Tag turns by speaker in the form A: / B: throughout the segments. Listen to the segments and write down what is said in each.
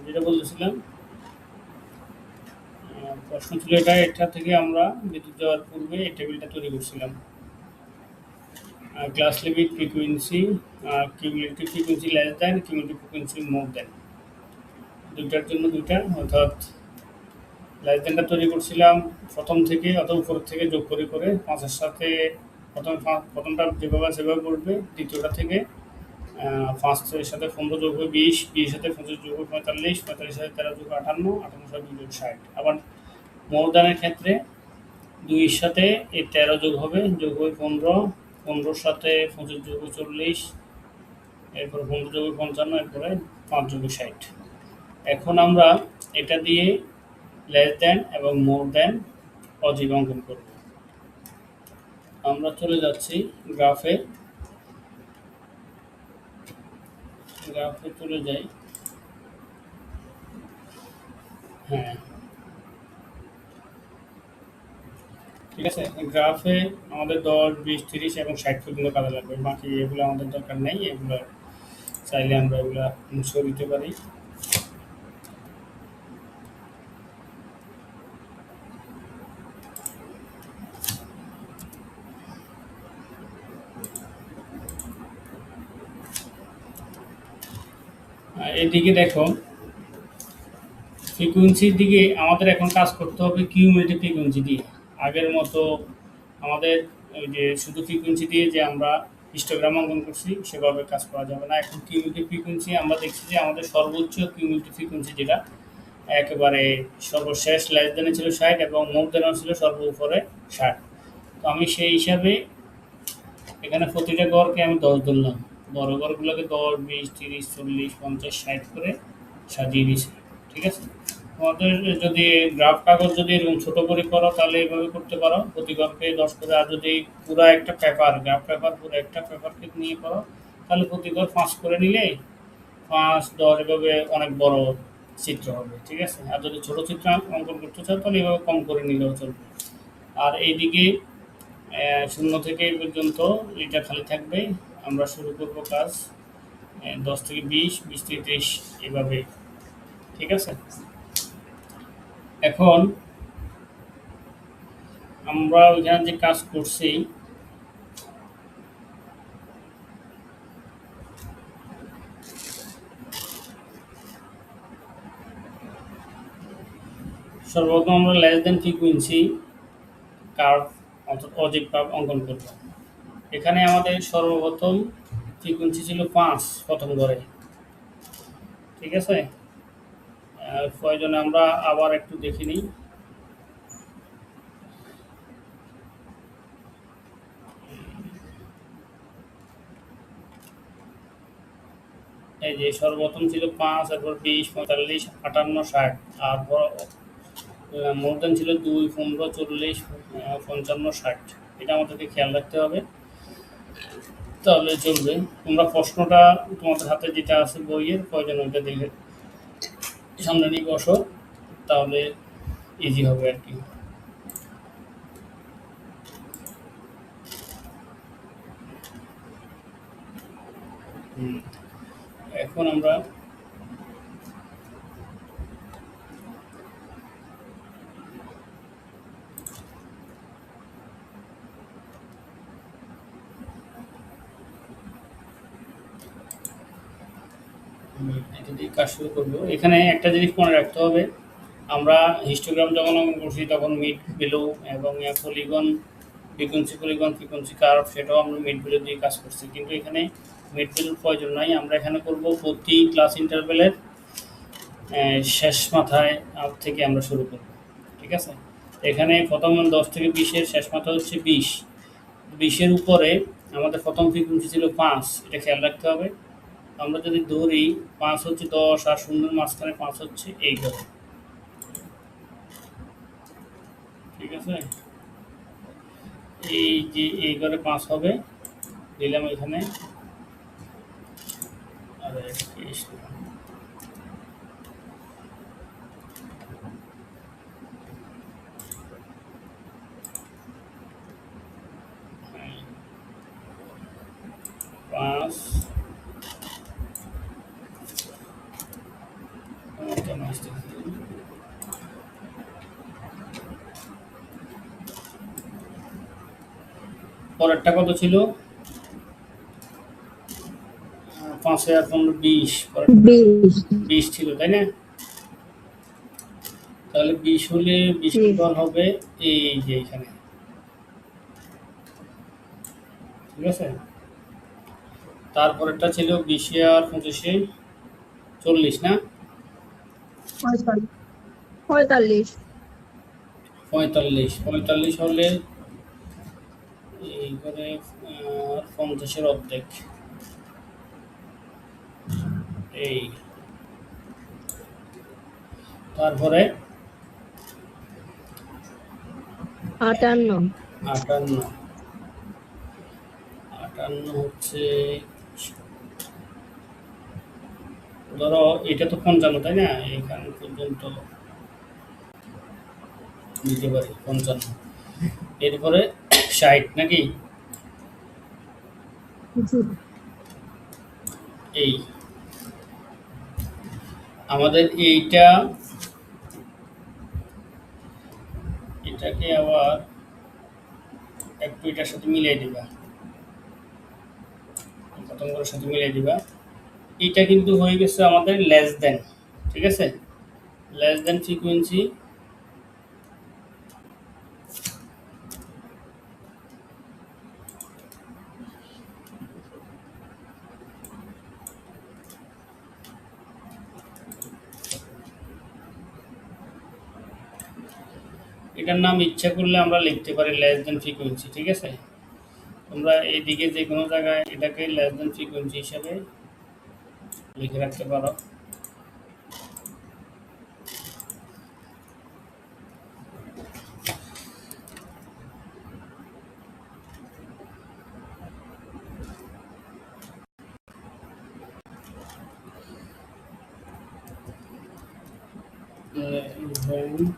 A: যেটা বলতেছিলাম, প্রশ্ন ছিল এটা থেকে আমরা বিদ্যুৎ যাওয়ার পূর্বে এই টেবিলটা তৈরি করছিলাম। Class limit frequency, cumulative frequency less than, cumulative frequency more than, দুইটার জন্য দুইটা, অর্থাৎ লেস দেনটা তৈরি করছিলাম প্রথম থেকে অত উপর থেকে যোগ করে করে পাঁচের সাথে প্রথমটা যেভাবে সেভাবে পড়বে, দ্বিতীয়টা থেকে ফার্স্টের সাথে 15 যোগ হবে 20, 20 সাথে 25 যোগ হবে 45, 45 সাথে 13 যোগ 58, 58 সাথে 2 যোগ 60। আবার মোরদানের ক্ষেত্রে 2-এর সাথে এই 13 যোগ হবে, যোগ হবে 15, 15-র সাথে 25 যোগ হবে 40, এরপরে 15 যোগ হবে 55, এরপরে 5 যোগ 60। এখন আমরা এটা দিয়ে লেস দেন এবং মোর দেন অজীব অঙ্কন করব। আমরা চলে যাচ্ছি গ্রাফে, চলে যাই। হ্যাঁ, ঠিক আছে। গ্রাফে আমাদের 10, 20, 30 এবং 60 পর্যন্ত কাজে লাগবে, বাকি এগুলো আমাদের দরকার নেই, এগুলো চাইলে আমরা এগুলো মুছে দিতে পারি। এদিকে দেখো, ফ্রিকুয়েন্সির দিকে আমাদের এখন কাজ করতে হবে কিউমুলেটিভ ফ্রিকুয়েন্সি দিয়ে। আগের মতো আমাদের ওই যে শুধু ফ্রিকুয়েন্সি দিয়ে যে আমরা হিস্টোগ্রাম অঙ্কন করছি সেভাবে কাজ করা যাবে না। এখন কিউমুলেটিভ ফ্রিকুয়েন্সি আমরা দেখছি যে আমাদের সর্বোচ্চ কিউমুলেটিভ ফ্রিকুয়েন্সি যেটা একেবারে সর্বশেষ লেস দেনে ছিল 60 এবং মোর দেনও ছিল সর্ব উপরে 60। তো আমি সেই হিসাবে এখানে প্রতিটা গড়কে আমি 10 ধরলাম, বড় গড়গুলোকে 10, 20, 30, 40, 50, 60 করে সাজিয়ে দিয়েছি। ঠিক আছে। তোমাদের যদি গ্রাফ কাগজ যদি এরকম ছোট করে করো তাহলে এইভাবে করতে পারো, প্রতি গড়কে 10 করে। আর যদি পুরো একটা পেপার, গ্রাফ পেপার পুরো একটা পেপারকে নিয়ে করো তাহলে প্রতি গড় 5 করে নিলে 5, 10 এভাবে অনেক বড় চিত্র হবে। ঠিক আছে। আর যদি ছোট চিত্র অঙ্কন করতে চাও তাহলে এভাবে কম করে নিলেও চলবে। আর এইদিকে 0 থেকে এই পর্যন্ত এটা খালি থাকবে। আমরা শুরু করব কাজ 10 থেকে 20, 20 থেকে 30 এভাবে। ঠিক আছে। এখন আমরা ওইখানে যে কাজ করছি, সর্বপ্রথম আমরা লেস দেন ফ্রিকুয়েন্সি কার্ভ অর্থাৎ অজীব কার্ভ অঙ্কন করব। এখানে আমাদের সর্বপ্রথম ফ্রিকুয়েন্সি ছিল 5 প্রথম ঘরে। ঠিক আছে। প্রয়োজনে আমরা আবার একটু দেখে নিই। এই যে সর্বপ্রথম ছিল 5, তারপর 20, 45, 58, 60, আর মোর দেন ছিল 2, 15, 40, 55, 60। এটা আমাদেরকে খেয়াল রাখতে হবে, তাহলে চলবে। তোমরা প্রশ্নটা তোমাদের হাতে যেটা আছে বইয়ের, প্রয়োজন ওইটা দেখে সামনে নিয়ে বসো, তাহলে ইজি হবে আর কি। এখন আমরা এটা দিয়ে কাজ শুরু করবো। এখানে একটা জিনিস মনে রাখতে হবে, আমরা হিস্টোগ্রাম যখন অঙ্কন করছি তখন মিড ভ্যালু এবং পলিগন ফ্রিকোয়েন্সি কার্ভ সেটাও আমরা মিড ভ্যালু দিয়ে কাজ করছি, কিন্তু এখানে মিড ভ্যালুর প্রয়োজন নাই। আমরা এখানে করব প্রতি ক্লাস ইন্টারভেলের শেষ মাথায় থেকে আমরা শুরু করব। ঠিক আছে। এখানে প্রথম 10 থেকে 20-এর শেষ মাথা হচ্ছে 20, 20-এর উপরে আমাদের প্রথম ফ্রিকোয়েন্সি ছিল 5, এটা খেয়াল রাখতে হবে। আমরা যদি ধরি 5 হচ্ছে 10 আর 0-এর মাঝখানে 5 হচ্ছে এই ঘরে। ঠিক আছে। এই যে এই ঘরে 5 হবে, দিলাম এখানে। আর পাঁচ পরেরটা কত ছিল? 5,015
B: 20
A: 20 ছিল, তাই না? তাহলে 20 হলে 20
B: জি
A: টোটাল হবে এই যে এখানে, ঠিক আছে। তারপরেরটা ছিল 20 আর 25 40 না?
B: 45
A: 45 হলে এই করে 50-এর অর্ধেক, এই। তারপরে
B: 58
A: 58 58 হচ্ছে, ধরো এটা তো 55, তাই না? এখান পর্যন্ত নিতে পারি 55। এরপরে 60 নাকি?
B: জি
A: এই আমাদের এইটা, এটাকে আবার একটু এটার সাথে মিলিয়ে দিবা, পতঙ্গের সাথে মিলিয়ে দিবা। এটা কিন্তু হয়ে গেছে আমাদের লেস দেন, ঠিক আছে। লেস দেন ফ্রিকুয়েন্সি, এটার নাম ইচ্ছা করলে আমরা লিখতে পারি লেস দেন ফ্রিকুয়েন্সি, ঠিক আছে। তোমরা এইদিকে যে কোনো জায়গায় এটাকে লেস দেন ফ্রিকুয়েন্সি হিসাবে লিখে রাখতে পারো। when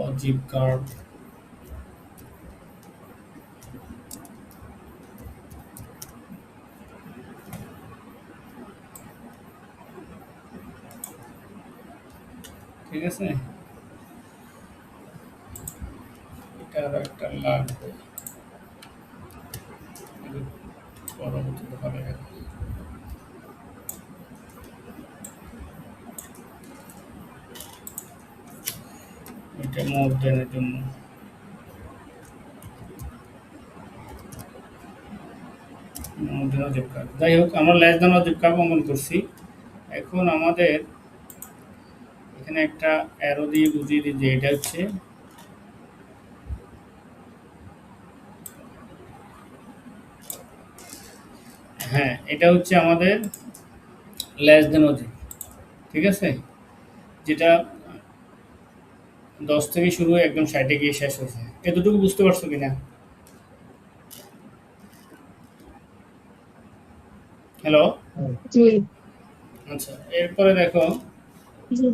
A: অজীব কার্ভ, ঠিক আছে। এটা আরো একটা লাগবে, পরবর্তীতে হবে। এটা মোর দেনের জন্য, অজীব কার্ভ। যাই হোক, আমরা লেস দেন অজীব কার্ভ অঙ্কন করছি। এখন আমাদের এখানে একটা অ্যারো দিয়ে বুঝিয়ে দিই যে এটা হচ্ছে, হ্যাঁ এটা হচ্ছে আমাদের লেস দেন অজীব, ঠিক আছে। যেটা 10 থেকে শুরু হয়ে একদম 60-এ গিয়ে শেষ হয়েছে। এতটুকু বুঝতে পারছো কিনা? হ্যালো?
B: জি
A: আচ্ছা, এরপরে দেখো
B: জি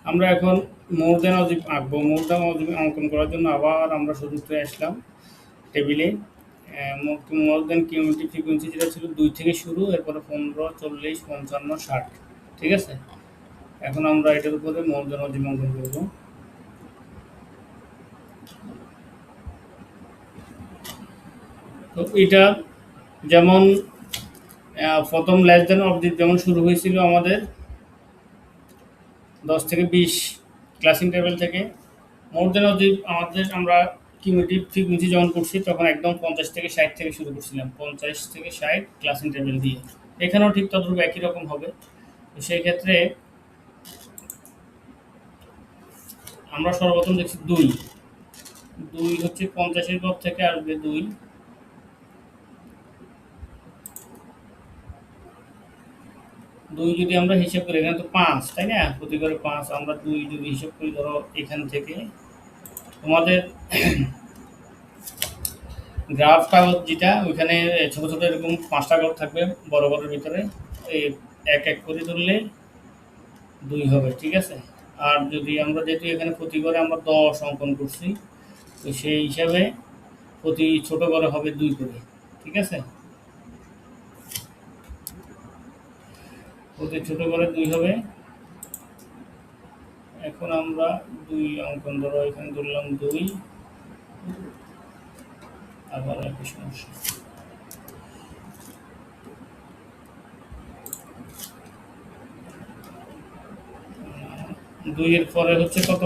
A: আমরা এখন মোর দেন অজীব আঁকবো। মোর দেন অজীব অঙ্কন করার জন্য আবার আমরা সূত্রে আসলাম টেবিলে। মোর দেন কিউমিউলেটিভ ফ্রিকোয়েন্সি যেটা ছিল 2 থেকে শুরু, এরপরে 15, 40, 55, 60, ঠিক আছে। এখন আমরা এটার উপরে মোর দেন অজীব অঙ্কন করবো। তো এটা যেমন প্রথম লেস দেন অবজেক্ট যেমন শুরু হয়েছিল আমাদের 10 থেকে 20 ক্লাস ইন্টারভেল থেকে, মোর দেন অবজেক্ট আমাদের আমরা কিউমিউলেটিভ ফ্রিকোয়েন্সি যখন করছি তখন একদম 50 থেকে 60 থেকে শুরু করছিলাম, 50 থেকে 60 ক্লাস ইন্টারভেল দিয়ে। এখানেও ঠিক তদ্রূপ একই রকম হবে। তো সেই ক্ষেত্রে আমরা সর্বপ্রথম দেখছি 2 হচ্ছে 50-এর পর থেকে আসবে 2, 2 যদি আমরা হিসাব করি, এখানে তো 5, তাই না? প্রতি করে 5, আমরা 2 যদি হিসাব করি, ধরো এখান থেকে তোমাদের গ্রাফ কাগজ যেটা ওইখানে ছোট ছোট এরকম 5টা কাগজ থাকবে বড় বড়ের ভিতরে, এই এক এক করে তুললে 2 হবে, ঠিক আছে। আর যদি আমরা যেহেতু এখানে প্রতি ঘরে আমরা 10 অঙ্কন করছি, তো সেই হিসাবে প্রতি ছোট ঘরে হবে 2 করে, ঠিক আছে। প্রতি ছোট ঘরে 2 হবে। এখন আমরা 2 অঙ্কন ধরো এখানে ধরলাম 2, আবার একই সমস্যা। 2 এর পরে হচ্ছে কত?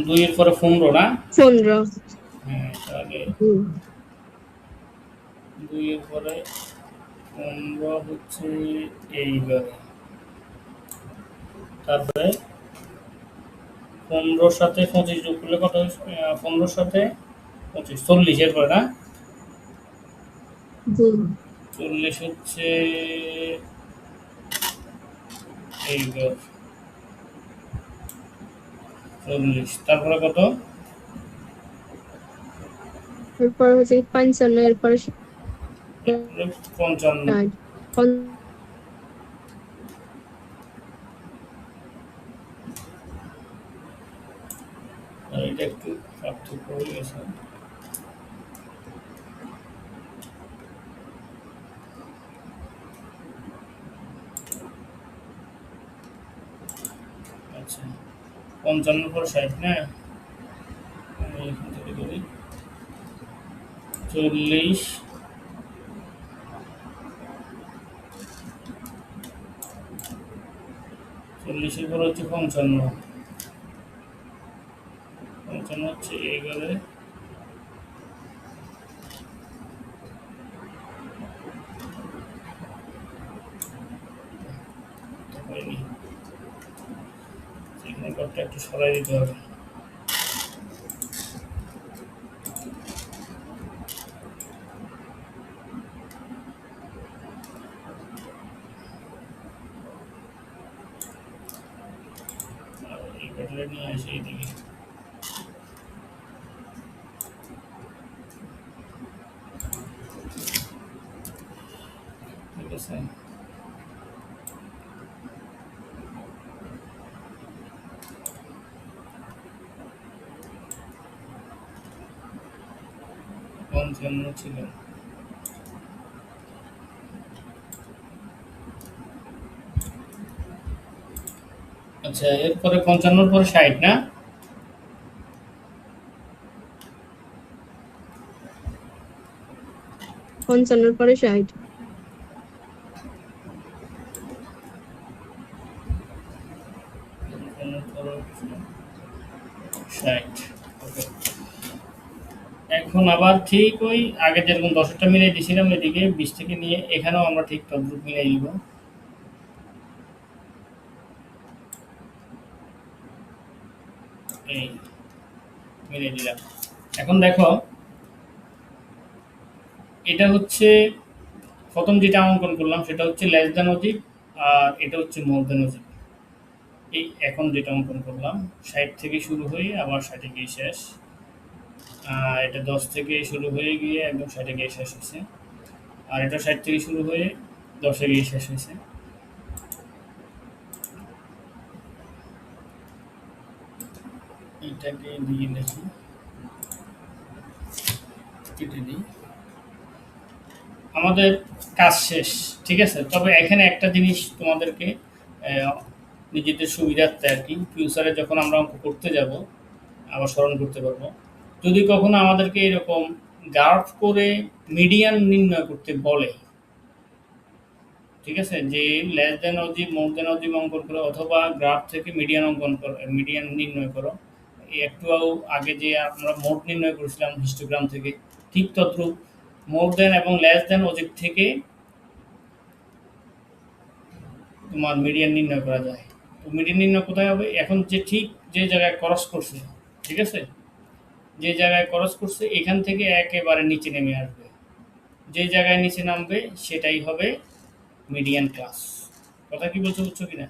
A: 2 এর পরে 15 না?
B: 15।
A: হ্যাঁ, তাহলে
B: হুম।
A: 2 এর পরে 15 হচ্ছে এইবারে। তারপরে 15 সাথে 25 যোগ করলে কত হয়? 15 সাথে 25 40 এর পরে না?
B: জি।
A: 40 হচ্ছে এইবার 40, তারপরে কত?
B: এরপর হচ্ছে 55, এরপরে
A: তারপরে 55।
B: 60।
A: এটা একটু পার্থক্য হয়ে গেছে। আচ্ছা, 55 পর 60 না? আমি এখান থেকে করি 40, 40 এর পর হচ্ছে 55, 55 হচ্ছে এইবারে। হয়নি, এখানে ঘরটা একটু সরাই দিতে হবে। আর এই ঘরটা নিয়ে আসি এইদিকে। ঠিক আছে, পঞ্চান্ন ছিল। আচ্ছা, এরপরে 55 পরে 60 না?
B: 55 পরে 60।
A: 55 পরে হচ্ছে 60। ওকে। এখন আবার ঠিক ওই আগে যেরকম 10টা মিলিয়ে দিয়েছিলাম এদিকে 20 থেকে নিয়ে এখানেও আমরা ঠিক তদ্রুপ মিলিয়ে দিব। এই মিলিয়ে দিলাম। এখন দেখো, এটা হচ্ছে প্রথম যেটা অঙ্কন করলাম সেটা হচ্ছে লেস দ্যান অজিক, আর এটা হচ্ছে মোর দ্যান অজিক। এই এখন যেটা অঙ্কন করলাম 60 থেকে শুরু হয়ে আবার 60 গিয়ে শেষ। এটা 10 থেকে শুরু হয়ে গিয়ে একদম 60 গিয়ে শেষ হয়েছে। আর এটা 60 থেকে শুরু হয়ে 10-এ গিয়ে শেষ হয়েছে। এটাকে দিয়ে দেখি, কেটে দিই। আমাদের কাজ শেষ, ঠিক আছে। তবে এখানে একটা জিনিস তোমাদেরকে আহ, নিজেদের সুবিধার্থে আর কি, ফিউচারে যখন আমরা অঙ্ক করতে যাব আবার স্মরণ করতে পারবো। যদি কখনো আমাদেরকে এরকম গ্রাফ করে মিডিয়ান নির্ণয় করতে বলে, ঠিক আছে, যে লেস দেন অজিব মোর দেন অজিব অঙ্কন করো অথবা গ্রাফ থেকে মিডিয়ান অঙ্কন করো, মিডিয়ান নির্ণয় করো। এই একটু আগে যে আমরা মোড নির্ণয় করেছিলাম হিস্টোগ্রাম থেকে, ঠিক তদ্রুপ মোর দেন এবং লেস দেন অজিব থেকে তোমার মিডিয়ান নির্ণয় করা যায়। তো মিডিয়ান নির্ণয় কোথায় হবে? এখন যে ঠিক যে জায়গায় ক্রস করছে, ঠিক আছে, যে জায়গায় ক্রস করছে এখান থেকে একেবারে নিচে নেমে আসবে। যে জায়গায় নিচে নামবে সেটাই হবে মিডিয়ান ক্লাস। কথা কি বলছো, বুঝছো কিনা?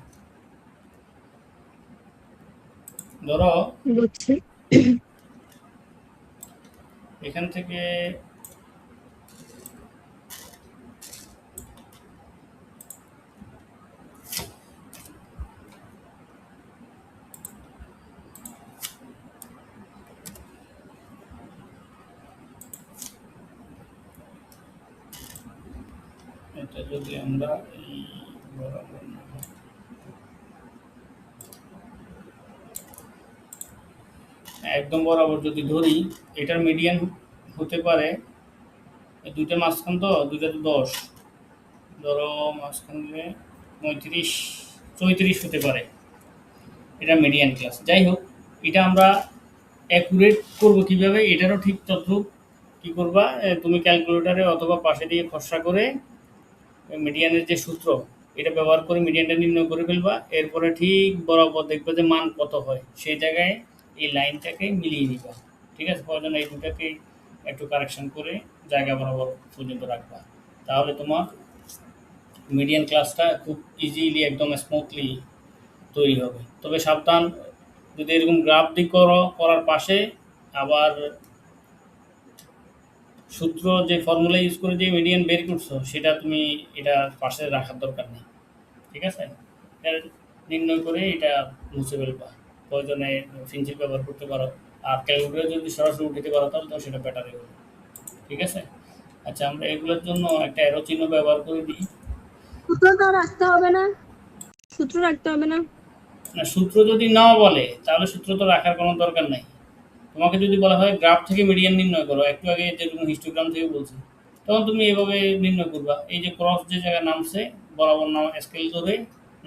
A: ধরো
B: বুঝছি।
A: এখান থেকে এটা যদি আমরা এই বরাবর নামাই, একদম বরাবর যদি ধরি, এটার মিডিয়ান হতে পারে এই দুইটার মাঝখান, তো দুইটাতে 10, ধরো মাঝখানে 35 34 হতে পারে, এটা মিডিয়ান ক্লাস। যাই হোক, এটা আমরা অ্যাকুরেট করব কিভাবে, এটারও ঠিক তদ্রূপ কি করবা, তুমি ক্যালকুলেটরে অথবা পাশে দিয়ে খসড়া করে মিডিয়ানের যে সূত্র, এটা ব্যবহার করে মিডিয়ানটা নির্ণয় করে ফেলবা। এরপরে ঠিক বরাবর দেখবে যে মান কত হয়, সেই জায়গায় এই লাইনটাকে মিলিয়ে দিবা। ঠিক আছে, প্রয়োজন এই দুটাকে একটু কারেকশন করে জায়গা বরাবর পর্যন্ত রাখবা। তাহলে তোমার মিডিয়ান ক্লাসটা খুব ইজিলি একদম স্মুথলি তৈরি হবে। তবে সাবধান, যদি এরকম গ্রাফ দিক করো, করার পাশে আবার সূত্র যে ফর্মুলা ইউজ করে যে মিডিয়ান বের করছো, সেটা তুমি এটা পাশে রাখার দরকার নেই। ঠিক আছে, এটা নির্ণয় করে এটা মুছে ফেলবা। প্রয়োজনে ফিঞ্চিল ব্যবহার করতে পারো, আর ক্যালকুলেটর যদি সরাসরি উঠাতে পারো তাহলে তো সেটা বেটারই হবে। ঠিক আছে, আচ্ছা আমরা এগুলোর জন্য একটা অ্যারো চিহ্ন ব্যবহার করে দিই।
B: সূত্র তো রাখতে হবে না, সূত্র রাখতে হবে না।
A: না, সূত্র যদি নাও বলে তাহলে সূত্র তো রাখার কোনো দরকার নাই। তোমাকে যদি বলা হয় গ্রাফ থেকে মিডিয়ান নির্ণয় করো, একটু আগে যেরকম হিস্টোগ্রাম থেকে বলছি, তখন তুমি এভাবে নির্ণয় করবা। এই যে ক্রস যে জায়গায় নামছে, বরাবর নাম স্কেল ধরে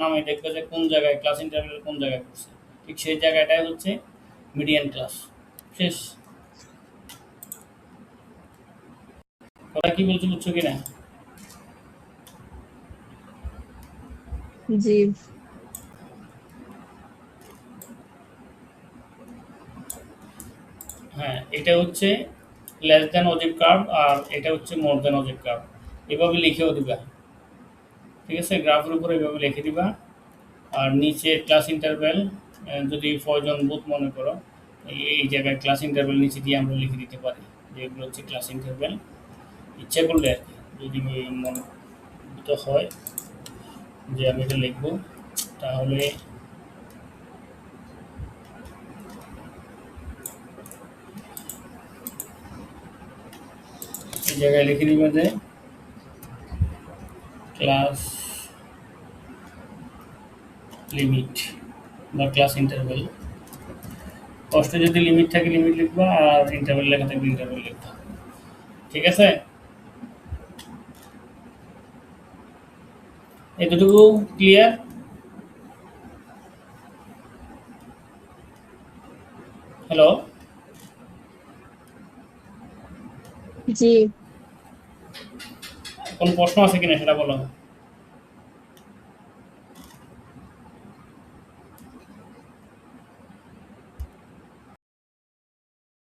A: নামে দেখবে যে কোন জায়গায় ক্লাস ইন্টারভেল কোন জায়গায় করছে, ঠিক সেই জায়গাটাই হচ্ছে মিডিয়ান ক্লাস। শেষ। কথা কি বলছো, বুঝছো কিনা?
B: জি।
A: হ্যাঁ, এটা হচ্ছে লেস দ্যান অজিব কার্ভ, আর এটা হচ্ছে মোর দ্যান অজিব কার্ভ। এভাবে লিখেও দিবা। ঠিক আছে, গ্রাফের উপরে এভাবে লিখে দিবা। আর নিচে ক্লাস ইন্টারভ্যাল, যদি প্রয়োজন বোধ মনে করো, এই জায়গায় ক্লাস ইন্টারভ্যাল নিচে দিয়ে আমরা লিখে দিতে পারি যে এগুলো হচ্ছে ক্লাস ইন্টারভ্যাল। ইচ্ছা করলে আর কি, যদি মনে তো হয় যে আমি এটা লিখবো, তাহলে এই জায়গায় লিখে দিবা যে ক্লাস লিমিট বা ক্লাস ইন্টারভ্যাল। কষ্টে যদি লিমিট থাকে লিমিট লিখবা, আর ইন্টারভ্যাল লেখা থাকলে ইন্টারভ্যাল লিখবা। ঠিক আছে, এতটুকু ক্লিয়ার? হ্যালো,
B: জি।
A: কোন প্রশ্ন আছে কিনা সেটা বলো।